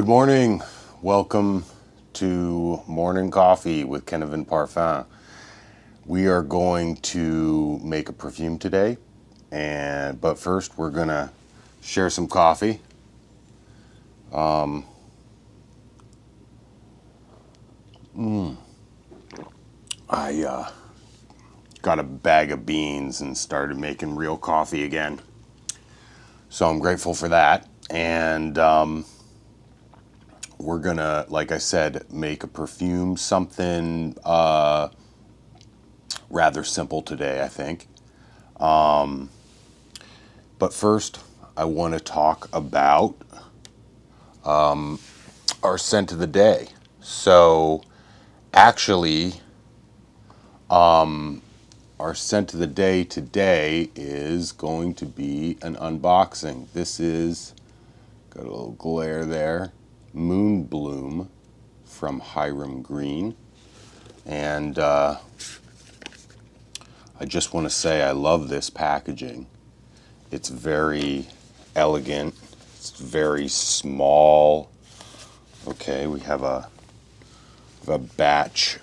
Good morning. Welcome to Morning Coffee with Kennevin Parfum. We are going to make a perfume today, but first we're gonna share some coffee. I got a bag of beans and started making real coffee again, so I'm grateful for that. And we're gonna, like I said, make a perfume, something rather simple today, I think. But first, I want to talk about our scent of the day. So, actually, our scent of the day today is going to be an unboxing. This is, got a little glare there, Moon Bloom from Hiram Green. And I just want to say I love this packaging. It's very elegant. It's very small. Okay, we have a batch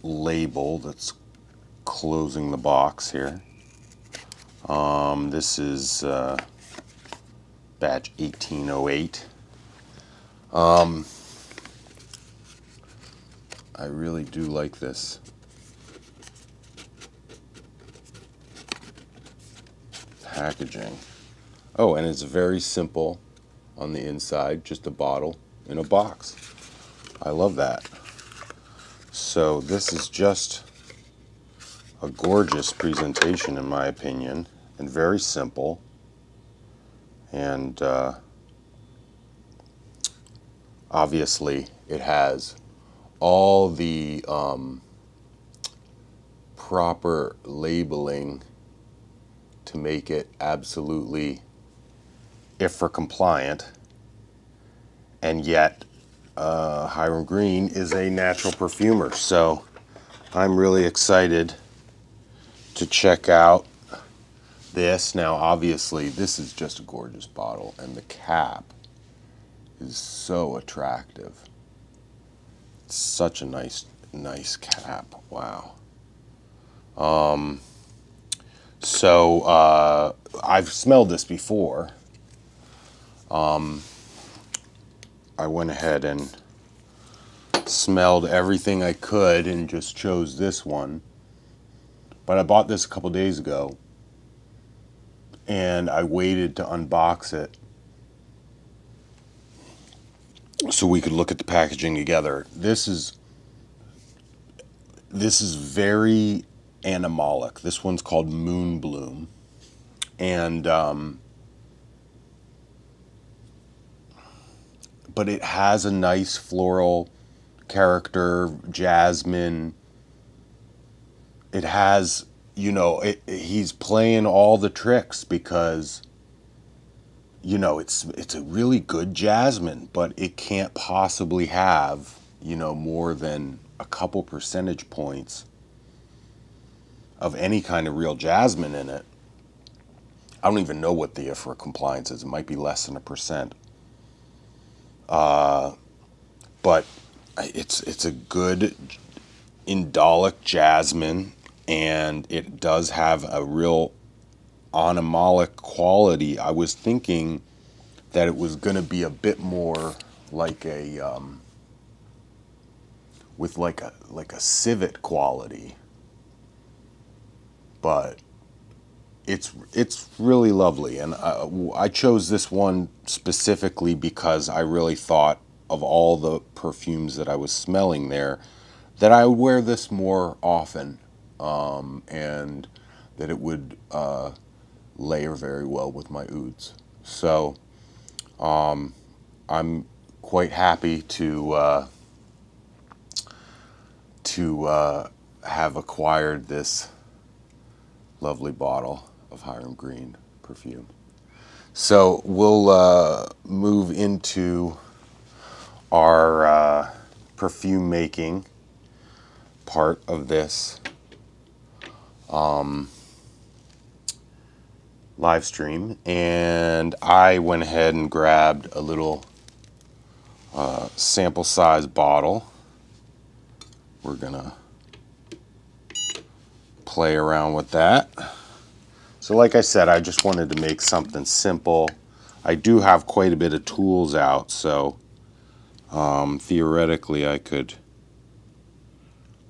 label that's closing the box here. This is batch 1808. I really do like this packaging. Oh, and it's very simple on the inside, just a bottle in a box. I love that. So this is just a gorgeous presentation in my opinion, and very simple. And obviously it has all the proper labeling to make it absolutely IFRA compliant, and yet Hiram Green is a natural perfumer, so I'm really excited to check out this. Now obviously this is just a gorgeous bottle, and the cap is so attractive. It's such a nice cap. Wow. So I've smelled this before. I went ahead and smelled everything I could and just chose this one. But I bought this a couple days ago, and I waited to unbox it so we could look at the packaging together. This is very animalic. This one's called Moon Bloom, and but it has a nice floral character, jasmine. It has, he's playing all the tricks because, it's a really good jasmine, but it can't possibly have, more than a couple percentage points of any kind of real jasmine in it. I don't even know what the IFRA compliance is. It might be less than 1%. But it's a good indolic jasmine, and it does have a real animalic quality. I was thinking that it was going to be a bit more like a with like a civet quality, but it's really lovely. And I chose this one specifically because I really thought of all the perfumes that I was smelling there that I would wear this more often, and that it would layer very well with my ouds. So I'm quite happy to have acquired this lovely bottle of Hiram Green perfume. So we'll move into our perfume making part of this. Livestream, and I went ahead and grabbed a little sample size bottle. We're gonna play around with that. So like I said, I just wanted to make something simple. I do have quite a bit of tools out, so theoretically I could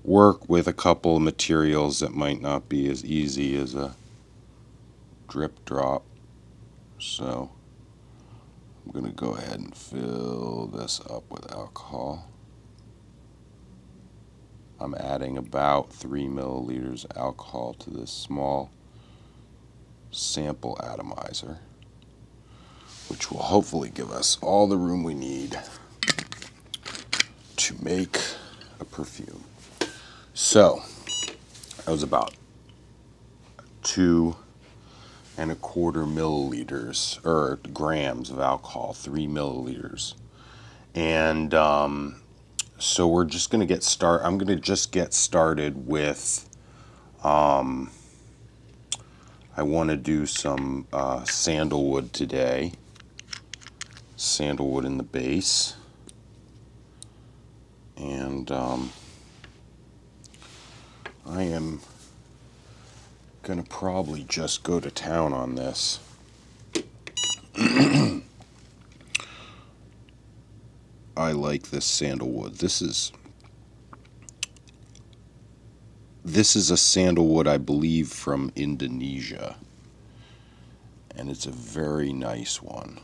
work with a couple of materials that might not be as easy as a drip drop. So I'm going to go ahead and fill this up with alcohol. I'm adding about 3 milliliters alcohol to this small sample atomizer, which will hopefully give us all the room we need to make a perfume. So that was about 2.25 milliliters, or grams of alcohol, 3 milliliters. And so we're just going to get started. I'm going to just get started with, I want to do some sandalwood today. Sandalwood in the base. And I am going to probably just go to town on this. I like this sandalwood. This is a sandalwood, I believe, from Indonesia. And it's a very nice one.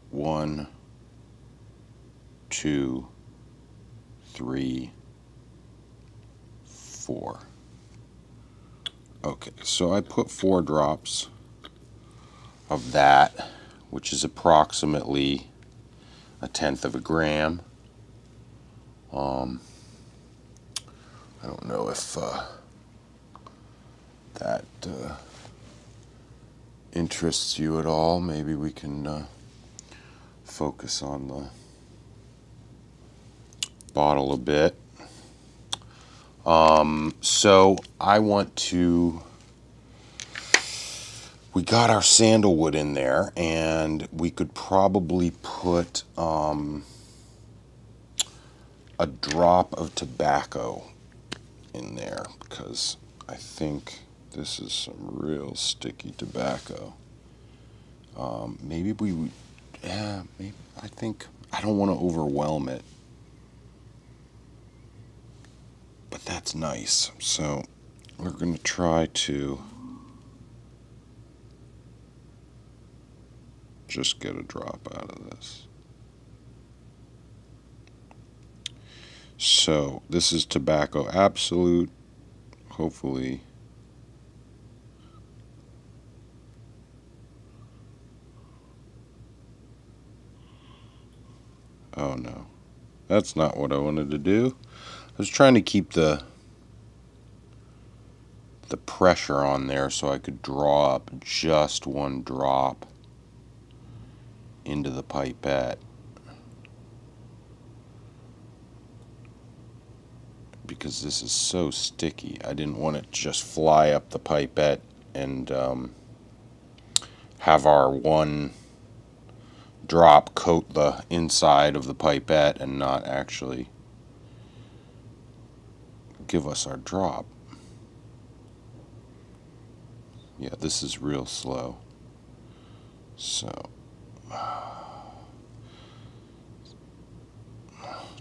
One, two, three, four. Okay, so I put 4 drops of that, which is approximately 1/10 of a gram. I don't know if that interests you at all. Maybe we can focus on the bottle a bit. So I want to, we got our sandalwood in there, and we could probably put a drop of tobacco in there, because I think this is some real sticky tobacco. Maybe we would, yeah, maybe, I don't want to overwhelm it, but that's nice. So we're going to try to just get a drop out of this. So this is tobacco absolute, hopefully. Oh no, that's not what I wanted to do. I was trying to keep the pressure on there so I could draw up just 1 drop into the pipette, because this is so sticky. I didn't want it to just fly up the pipette and have our 1 drop coat the inside of the pipette and not actually give us our drop. Yeah, this is real slow. So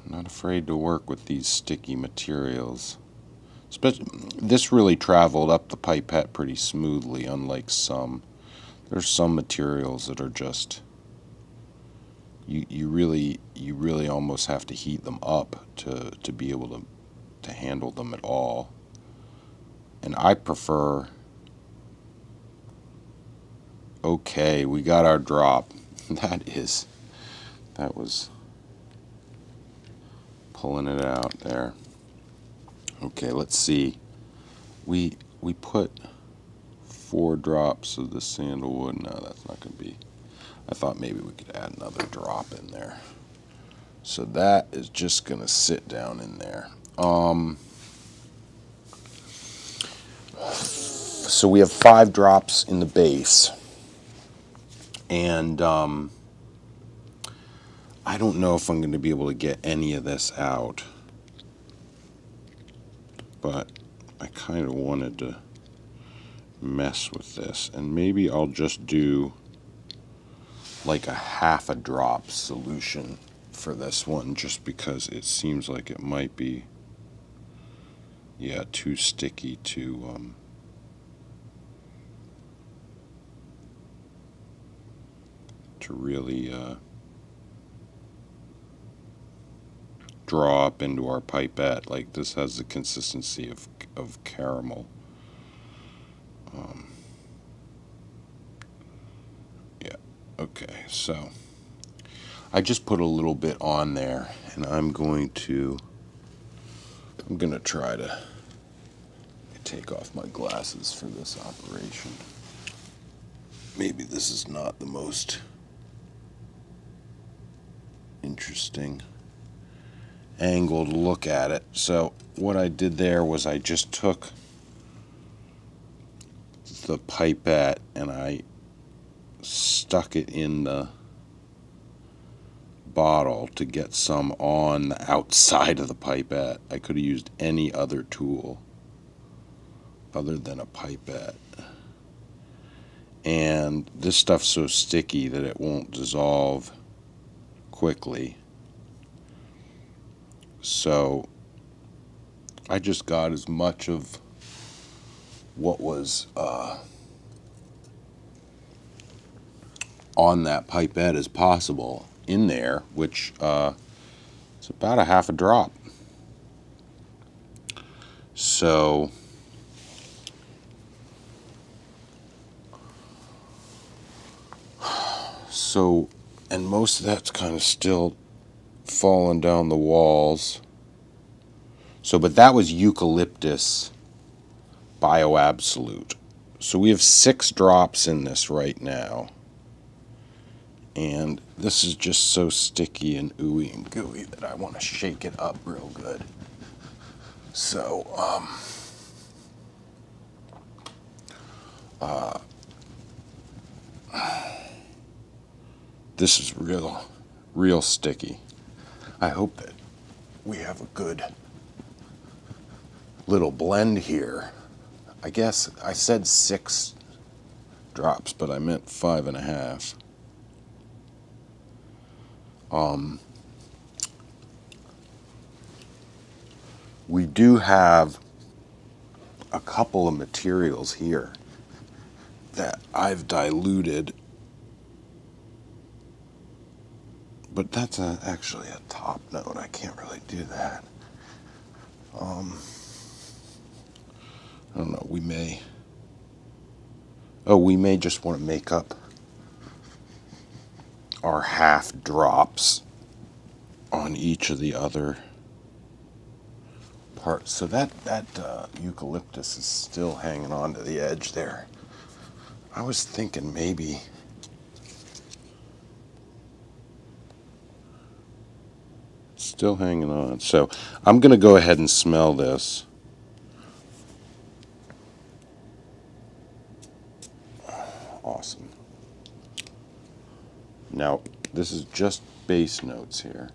not afraid to work with these sticky materials. This really traveled up the pipette pretty smoothly, unlike some. There's some materials that are just, you really almost have to heat them up to be able to handle them at all. And I prefer, okay, we got our drop. That was pulling it out there. Okay, let's see. We put 4 drops of the sandalwood. No, that's not going to be. I thought maybe we could add another drop in there. So that is just going to sit down in there. so we have 5 drops in the base, and I don't know if I'm going to be able to get any of this out, but I kind of wanted to mess with this, and maybe I'll just do like a half a drop solution for this one, just because it seems like it might be, yeah, too sticky to really draw up into our pipette. Like, this has the consistency of caramel. Yeah, okay, so I just put a little bit on there, and I'm going to try to take off my glasses for this operation. Maybe this is not the most interesting angle to look at it. So what I did there was I just took the pipette and I stuck it in the bottle to get some on the outside of the pipette. I could have used any other tool other than a pipette. And this stuff's so sticky that it won't dissolve quickly. So I just got as much of what was on that pipette as possible in there, which is about a half a drop. So and most of that's kind of still falling down the walls. So, but that was eucalyptus bio absolute. So we have 6 drops in this right now. And this is just so sticky and ooey and gooey that I want to shake it up real good. So, this is real sticky. I hope that we have a good little blend here. I guess I said 6 drops, but I meant 5.5. We do have a couple of materials here that I've diluted, but that's actually a top note. I can't really do that. I don't know, we may just want to make up our half drops on each of the other parts. So that eucalyptus is still hanging on to the edge there. I was thinking maybe it's still hanging on. So I'm going to go ahead and smell this. Awesome. Now, this is just base notes here.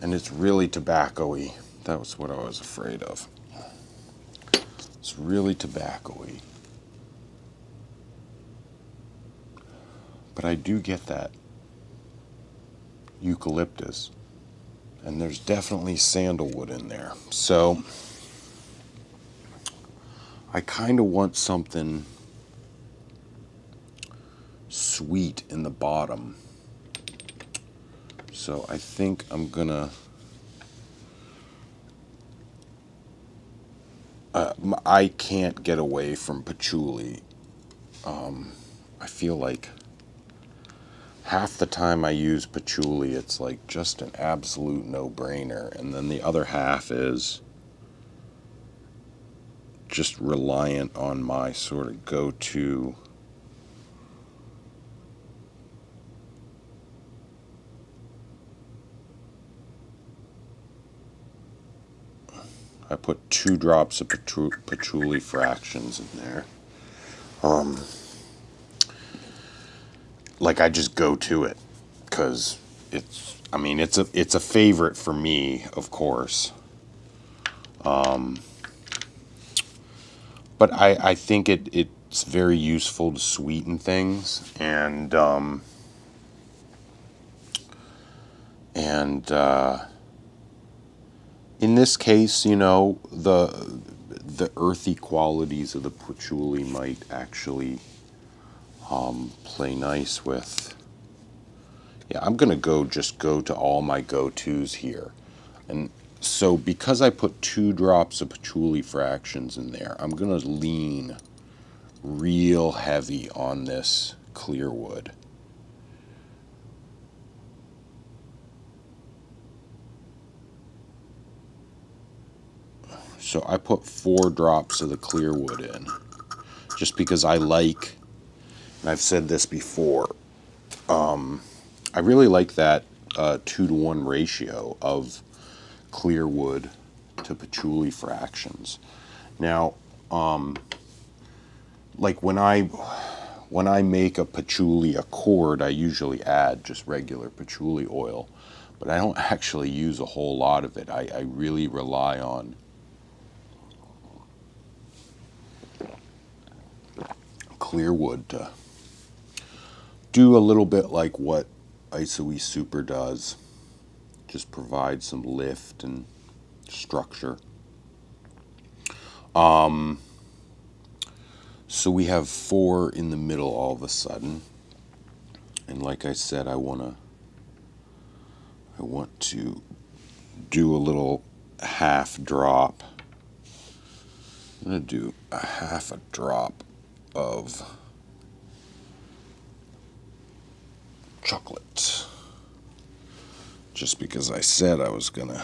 And it's really tobacco-y. That was what I was afraid of. It's really tobacco-y. But I do get that eucalyptus. And there's definitely sandalwood in there. So I kind of want something sweet in the bottom. So I think I'm gonna I can't get away from patchouli. I feel like half the time I use patchouli, it's like just an absolute no-brainer, and then the other half is just reliant on my sort of go-to I put 2 drops of patchouli fractions in there. Like I just go to it because I mean, it's a favorite for me, of course. But I think it's very useful to sweeten things, and in this case, you know, the earthy qualities of the patchouli might actually play nice with. Yeah, I'm gonna go to all my go-tos here, and so because I put 2 drops of patchouli fractions in there, I'm gonna lean real heavy on this clear wood. So I put 4 drops of the clear wood in, just because I like, and I've said this before, I really like that 2-to-1 ratio of clear wood to patchouli fractions. Now, like when I make a patchouli accord, I usually add just regular patchouli oil, but I don't actually use a whole lot of it. I really rely on clear wood to do a little bit like what Isoe Super does, just provide some lift and structure. So we have 4 in the middle all of a sudden, and like I said, I want to do a little half drop. I'm gonna do a half a drop of chocolate, just because I said I was gonna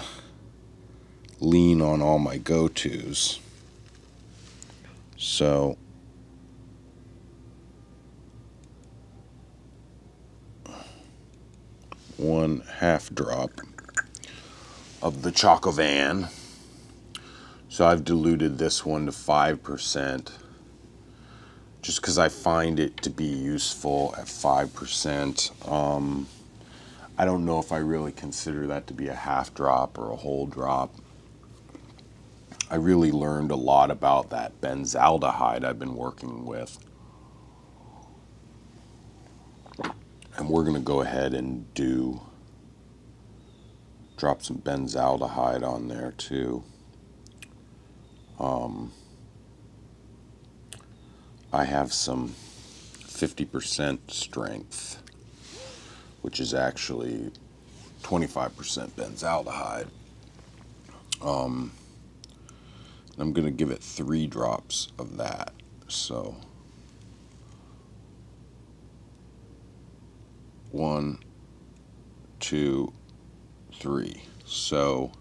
lean on all my go-tos. So 1/2 drop of the Chocovan. So I've diluted this one to 5%, just because I find it to be useful at 5%. I don't know if I really consider that to be a half drop or a whole drop. I really learned a lot about that benzaldehyde I've been working with. And we're going to go ahead and drop some benzaldehyde on there too. I have some 50% strength, which is actually 25% benzaldehyde. I'm going to give it 3 drops of that. So 1, 2, 3. So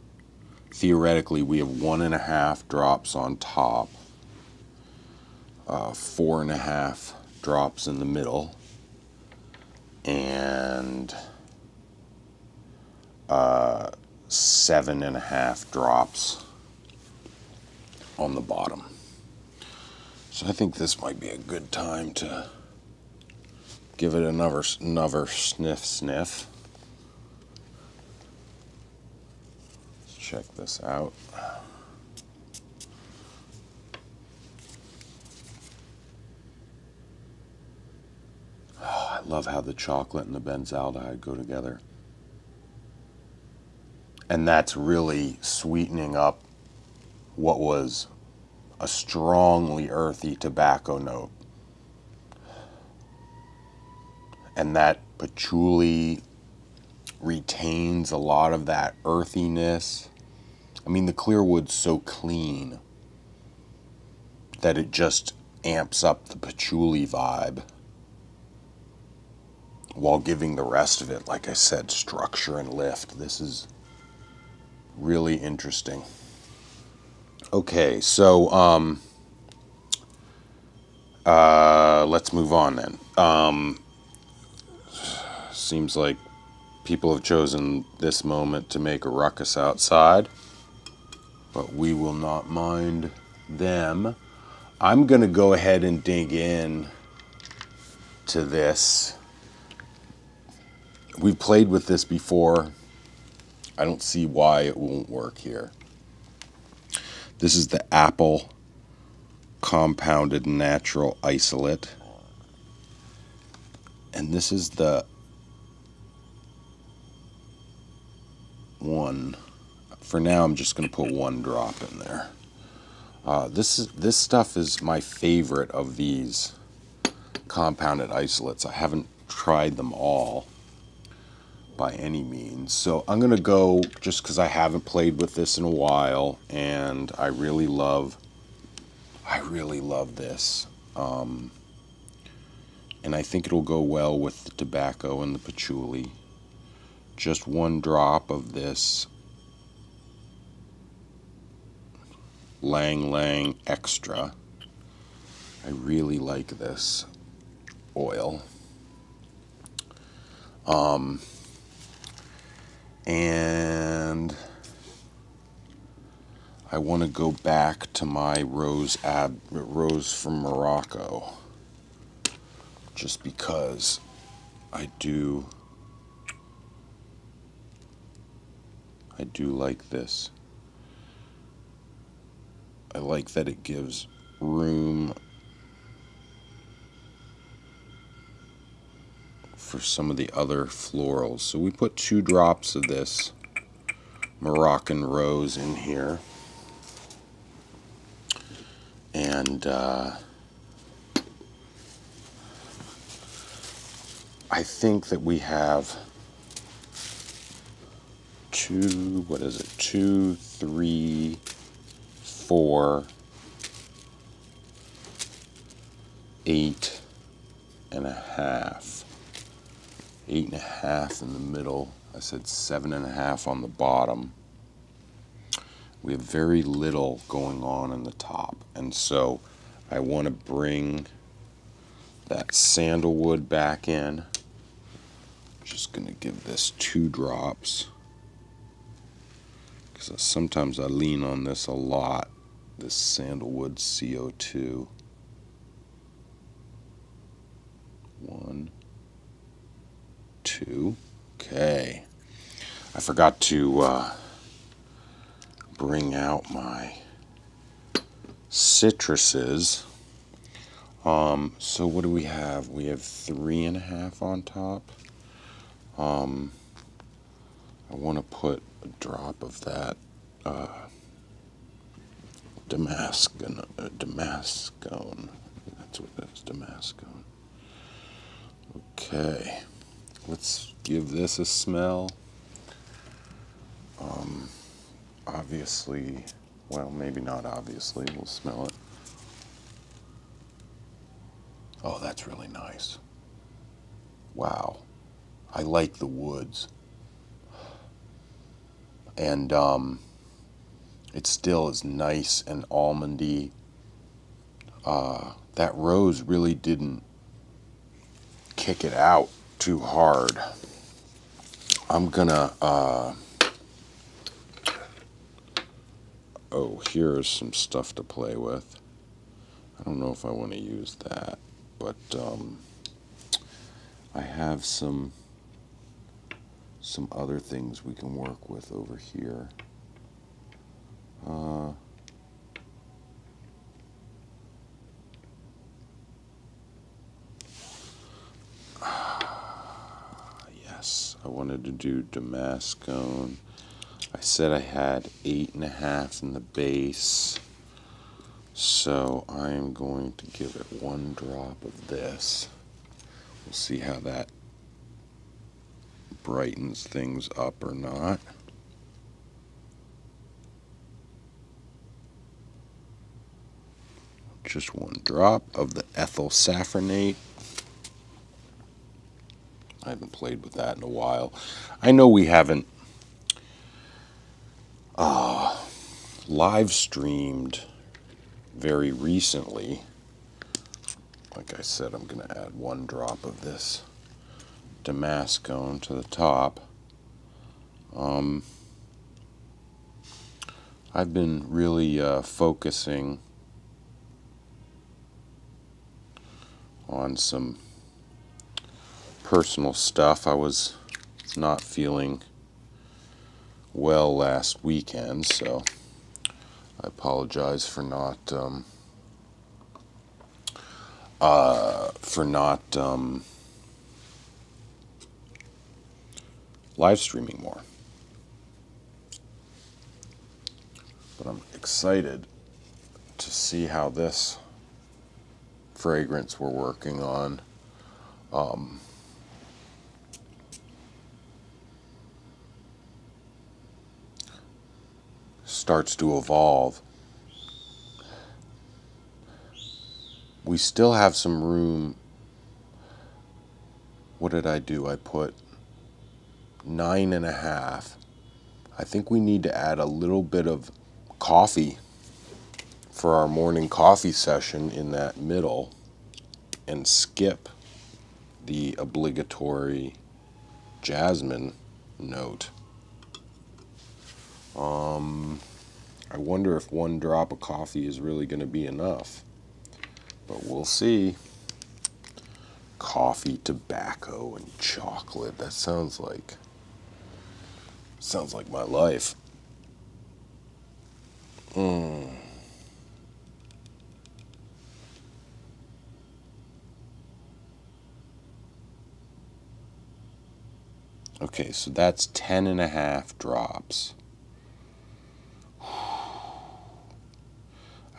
theoretically, we have 1.5 drops on top, 4.5 drops in the middle, and 7.5 drops on the bottom. So I think this might be a good time to give it another sniff. Let's check this out. Oh, I love how the chocolate and the benzaldehyde go together. And that's really sweetening up what was a strongly earthy tobacco note. And that patchouli retains a lot of that earthiness. I mean, the clear wood's so clean that it just amps up the patchouli vibe while giving the rest of it, like I said, structure and lift. This is really interesting. Okay, so let's move on then. Seems like people have chosen this moment to make a ruckus outside. but we will not mind them. I'm going to go ahead and dig in to this. We've played with this before. I don't see why it won't work here. This is the Apple Compounded Natural Isolate. And this is the one. For now, I'm just going to put one drop in there. This stuff is my favorite of these compounded isolates. I haven't tried them all by any means. So I'm going to go, just because I haven't played with this in a while, and I really love this. And I think it'll go well with the tobacco and the patchouli. Just one drop of this Lang Lang Extra. I really like this oil. And I want to go back to my rose from Morocco, just because I do like this. I like that it gives room for some of the other florals. So we put 2 drops of this Moroccan rose in here. And I think that we have 2, 3, 4, 8 and a half. 8 and a half in the middle. I said 7 and a half on the bottom. We have very little going on in the top. And so I want to bring that sandalwood back in. Just going to give this 2 drops, because sometimes I lean on this a lot, this sandalwood CO2. 1, 2. Okay. I forgot to bring out my citruses. So what do we have? We have 3 and a half on top. I want to put a drop of that Damascone. That's what it is, Damascone. Okay, let's give this a smell. Obviously, well, maybe not obviously, we'll smell it. Oh, that's really nice. Wow, I like the woods. And it still is nice and almondy. That rose really didn't kick it out too hard. I'm gonna, oh, here's some stuff to play with. I don't know if I want to use that, but I have some other things we can work with over here. Yes, I wanted to do Damascone. I said I had 8 and a half in the base, so I am going to give it 1 drop of this. We'll see how that brightens things up or not. Just 1 drop of the ethyl saffronate. I haven't played with that in a while. I know we haven't live streamed very recently. Like I said, I'm going to add 1 drop of this Damascone to the top. I've been really focusing on some personal stuff. I was not feeling well last weekend, so I apologize for not live streaming more. But I'm excited to see how this fragrance we're working on starts to evolve. We still have some room. What did I do? I put 9.5. I think we need to add a little bit of coffee for our morning coffee session in that middle and skip the obligatory jasmine note. I wonder if one drop of coffee is really going to be enough, but we'll see. Coffee, tobacco, and chocolate. That sounds like my life. Okay, so that's 10.5 drops.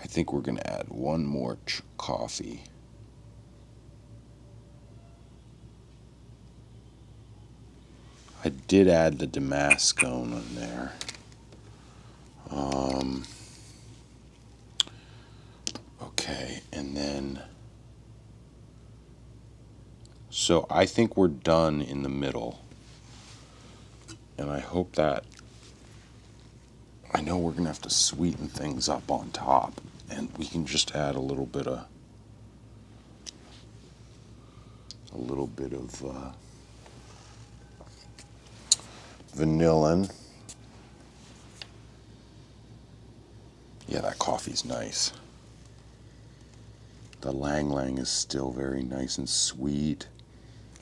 I think we're going to add one more coffee. I did add the Damascone on there. Okay, and then... So I think we're done in the middle. And I hope that... I know we're going to have to sweeten things up on top. And we can just add a little bit of vanillin. Yeah, that coffee's nice. The Lang Lang is still very nice and sweet.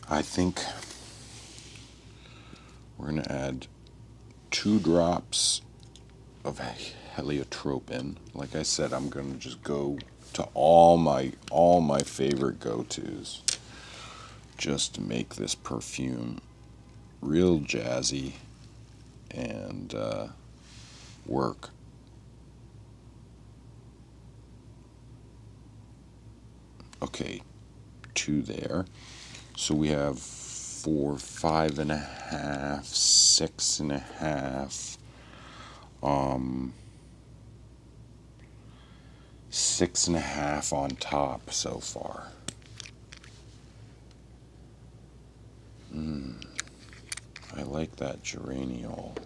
I think we're going to add 2 drops of heliotrope. Like I said, I'm going to just go to all my favorite go-tos just to make this perfume real jazzy and work. Okay, 2 there. So we have 4, 5.5, 6.5, 6.5 on top so far. I like that geraniol.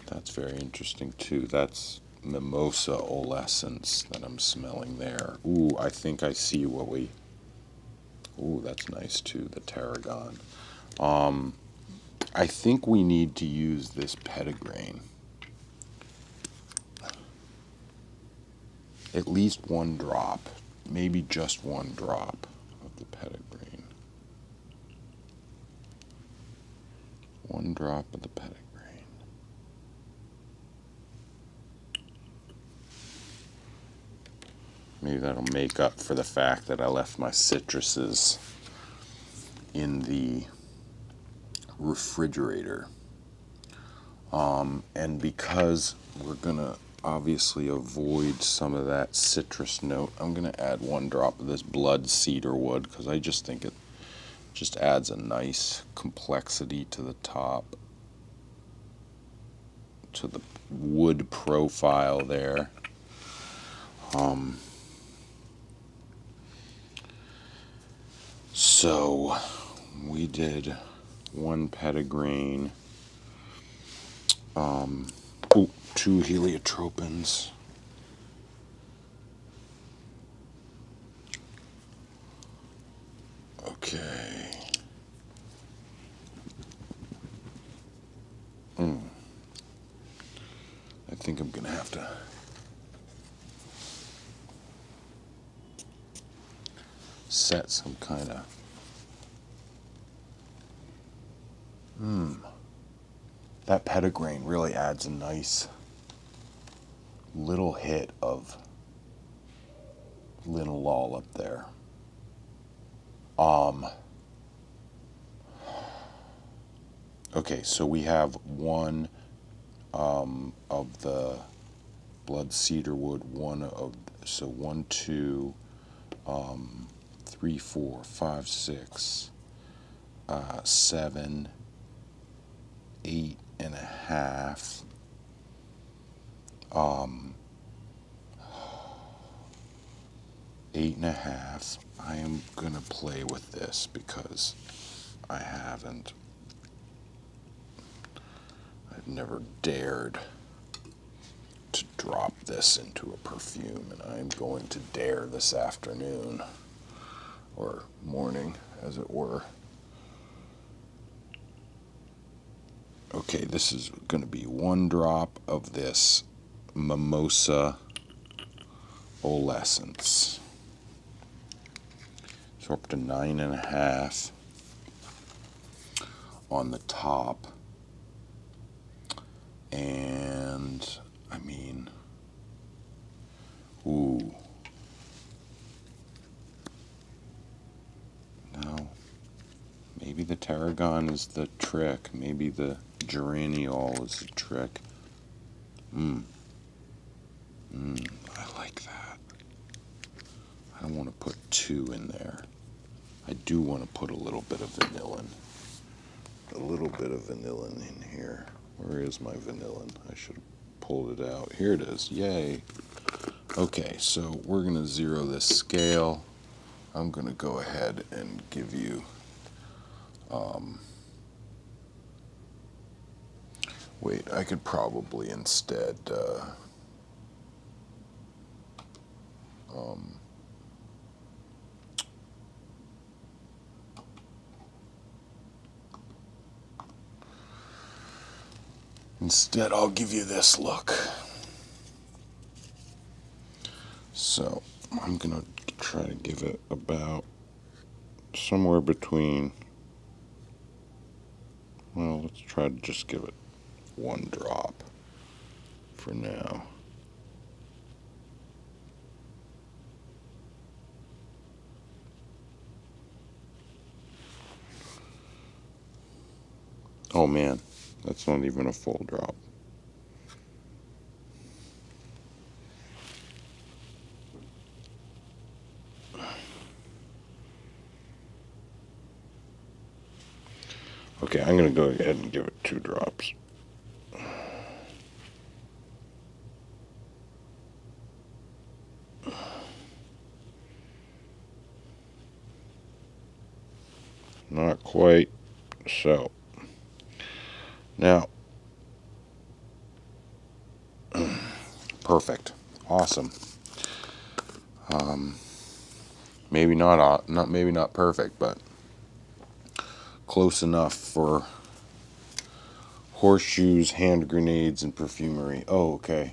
That's very interesting too. That's mimosa olescence that I'm smelling there. Ooh, I think I see what we... Ooh, that's nice too, the tarragon. I think we need to use this petitgrain. At least 1 drop, maybe just 1 drop of the petitgrain. 1 drop of the petitgrain. Maybe that'll make up for the fact that I left my citruses in the refrigerator. And because we're gonna obviously avoid some of that citrus note, I'm gonna add 1 drop of this blood cedar wood because I just think it just adds a nice complexity to the top, to the wood profile there. So we did 1 petitgrain, 2 heliotropins, Okay. I think I'm gonna have to set some kind of that petitgrain really adds a nice little hit of linalool up there. Okay, so we have one of the blood cedarwood, so 1, 2, 3, 4, 5, 6, 7, 8.5. 8.5. I am gonna play with this because I've never dared to drop this into a perfume, and I'm going to dare this afternoon, or morning as it were. Okay, this is going to be 1 drop of this mimosa olescence. So up to 9.5 on the top. And I mean, ooh. No. Maybe the tarragon is the trick. Maybe the geraniol is the trick. I like that. I don't want to put 2 in there. I do want to put a little bit of vanillin. A little bit of vanillin in here. Where is my vanillin? I should have pulled it out. Here it is. Yay. Okay, so we're going to zero this scale. I'm going to go ahead and give you wait, I could probably instead I'll give you this look. So I'm gonna try to give it about somewhere between, well, let's try to just give it 1 drop for now. Oh man, that's not even a full drop. Okay, I'm going to go ahead and give it 2 drops. Not quite. So, now, perfect. Awesome. Maybe not perfect, but close enough for horseshoes, hand grenades, and perfumery. Oh, okay.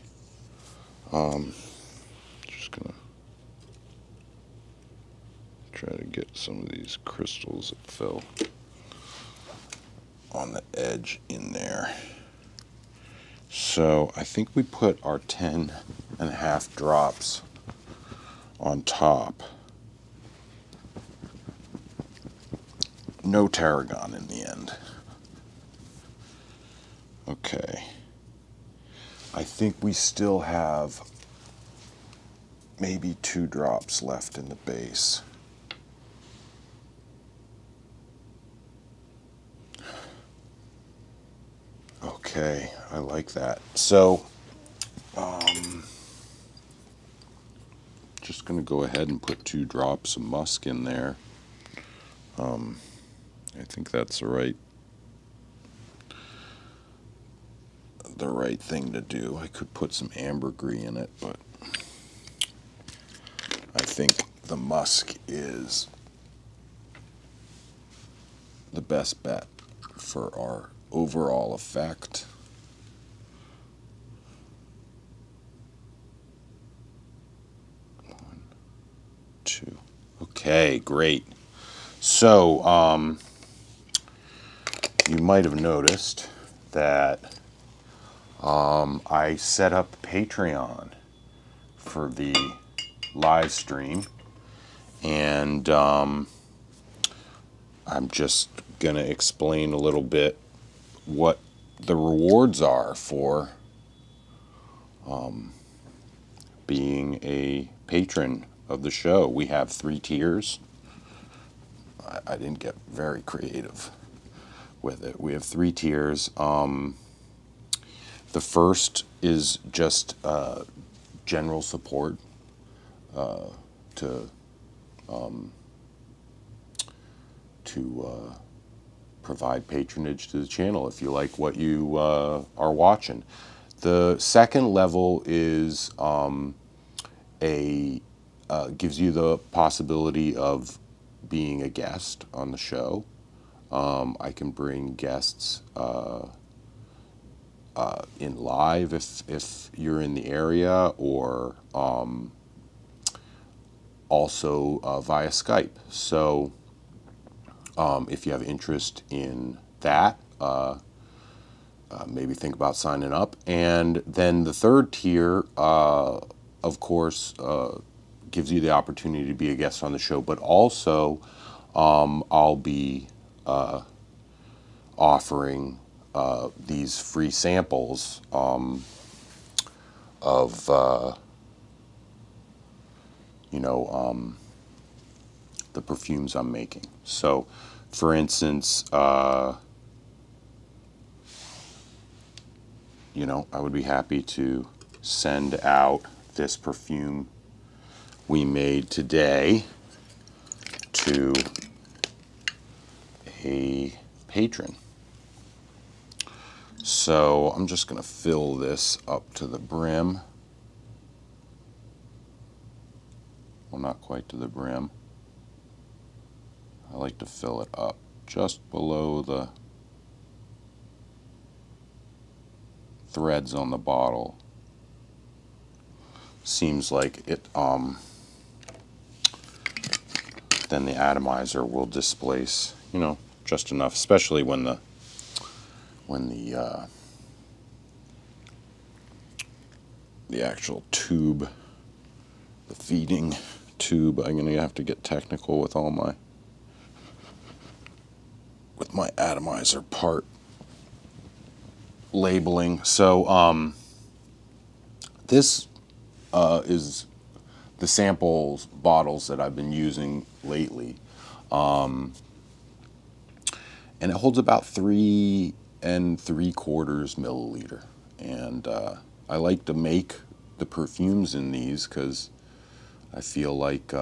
Just gonna try to get some of these crystals that fell on the edge in there. So I think we put our 10.5 drops on top. No tarragon in the end. Okay. I think we still have maybe 2 drops left in the base. Okay, I like that. So, just going to go ahead and put 2 drops of musk in there. I think that's the right thing to do. I could put some ambergris in it, but I think the musk is the best bet for our overall effect. One, two. Okay, great. So, you might have noticed that I set up Patreon for the live stream, and I'm just going to explain a little bit what the rewards are for being a patron of the show. We have 3 tiers. I didn't get very creative with it. We have 3 tiers. The first is just general support to provide patronage to the channel if you like what you are watching. The second level is gives you the possibility of being a guest on the show. I can bring guests in live if you're in the area, or also via Skype. So if you have interest in that, maybe think about signing up. And then the third tier, of course, gives you the opportunity to be a guest on the show, but also I'll be offering these free samples of the perfumes I'm making. So, for instance, I would be happy to send out this perfume we made today to a patron. So I'm just going to fill this up to the brim. Well, not quite to the brim. I like to fill it up just below the threads on the bottle. Seems like it, then the atomizer will displace, just enough, especially when the actual tube, the feeding tube, I'm gonna have to get technical with my atomizer part labeling. So this is the samples bottles that I've been using lately, and it holds about 3 3/4 milliliter. And I like to make the perfumes in these because I feel like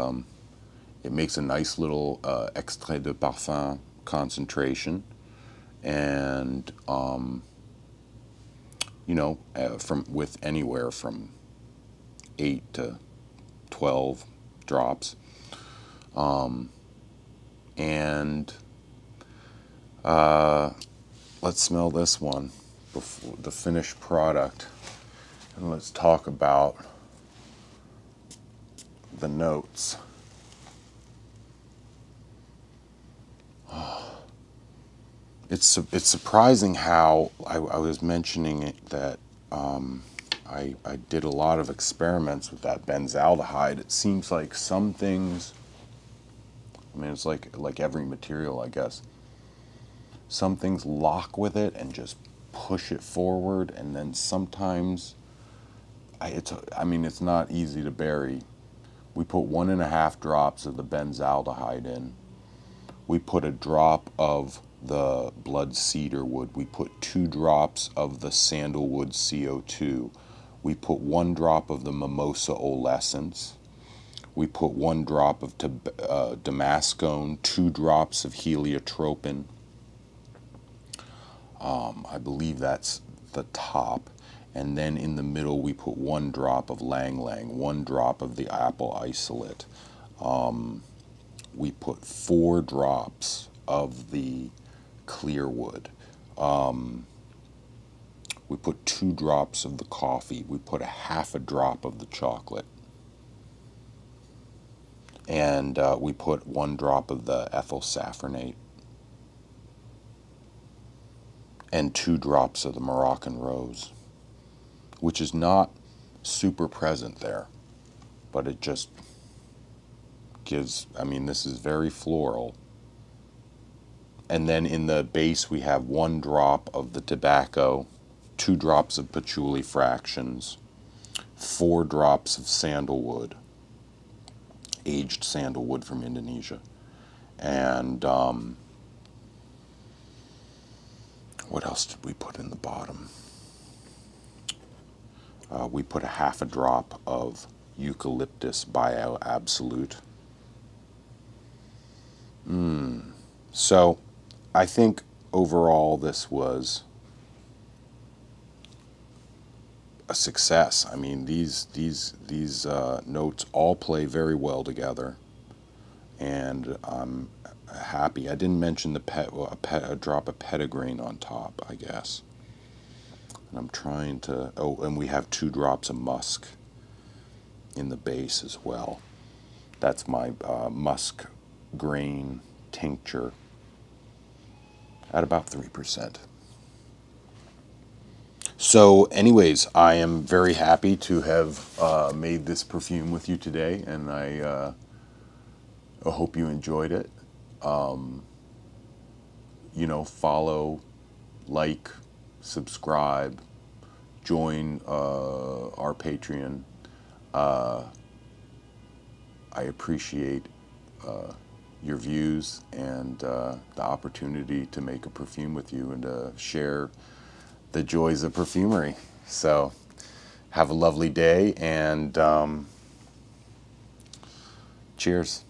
it makes a nice little extrait de parfum concentration, and from with anywhere from 8 to 12 drops, and let's smell this one before the finished product, and let's talk about the notes. It's surprising how I was mentioning it, that I did a lot of experiments with that benzaldehyde. It seems like some things, it's like every material, I guess. Some things lock with it and just push it forward, and then sometimes it's not easy to bury. We put 1.5 drops of the benzaldehyde in. We put a drop of the blood cedar wood. We put 2 drops of the sandalwood CO2. We put 1 drop of the mimosa olescence. We put 1 drop of damascone, 2 drops of heliotropin. I believe that's the top. And then in the middle we put 1 drop of lang lang, 1 drop of the apple isolate. We put 4 drops of the clear wood. We put 2 drops of the coffee. We put a half a drop of the chocolate. And we put 1 drop of the ethyl saffronate. And 2 drops of the Moroccan rose, which is not super present there, but it just gives, I mean, this is very floral. And then in the base we have 1 drop of the tobacco, 2 drops of patchouli fractions, 4 drops of sandalwood, aged sandalwood from Indonesia, and what else did we put in the bottom? We put a half a drop of eucalyptus bio absolute. So I think overall this was a success. I mean, these notes all play very well together, and I'm happy. I didn't mention a drop of petitgrain on top, I guess. And I'm trying to. Oh, and we have 2 drops of musk in the base as well. That's my musk grain tincture at about 3%. So anyways, I am very happy to have made this perfume with you today, and I hope you enjoyed it. You know, follow, like, subscribe, join our Patreon. I appreciate your views and the opportunity to make a perfume with you and to share the joys of perfumery. So have a lovely day, and cheers.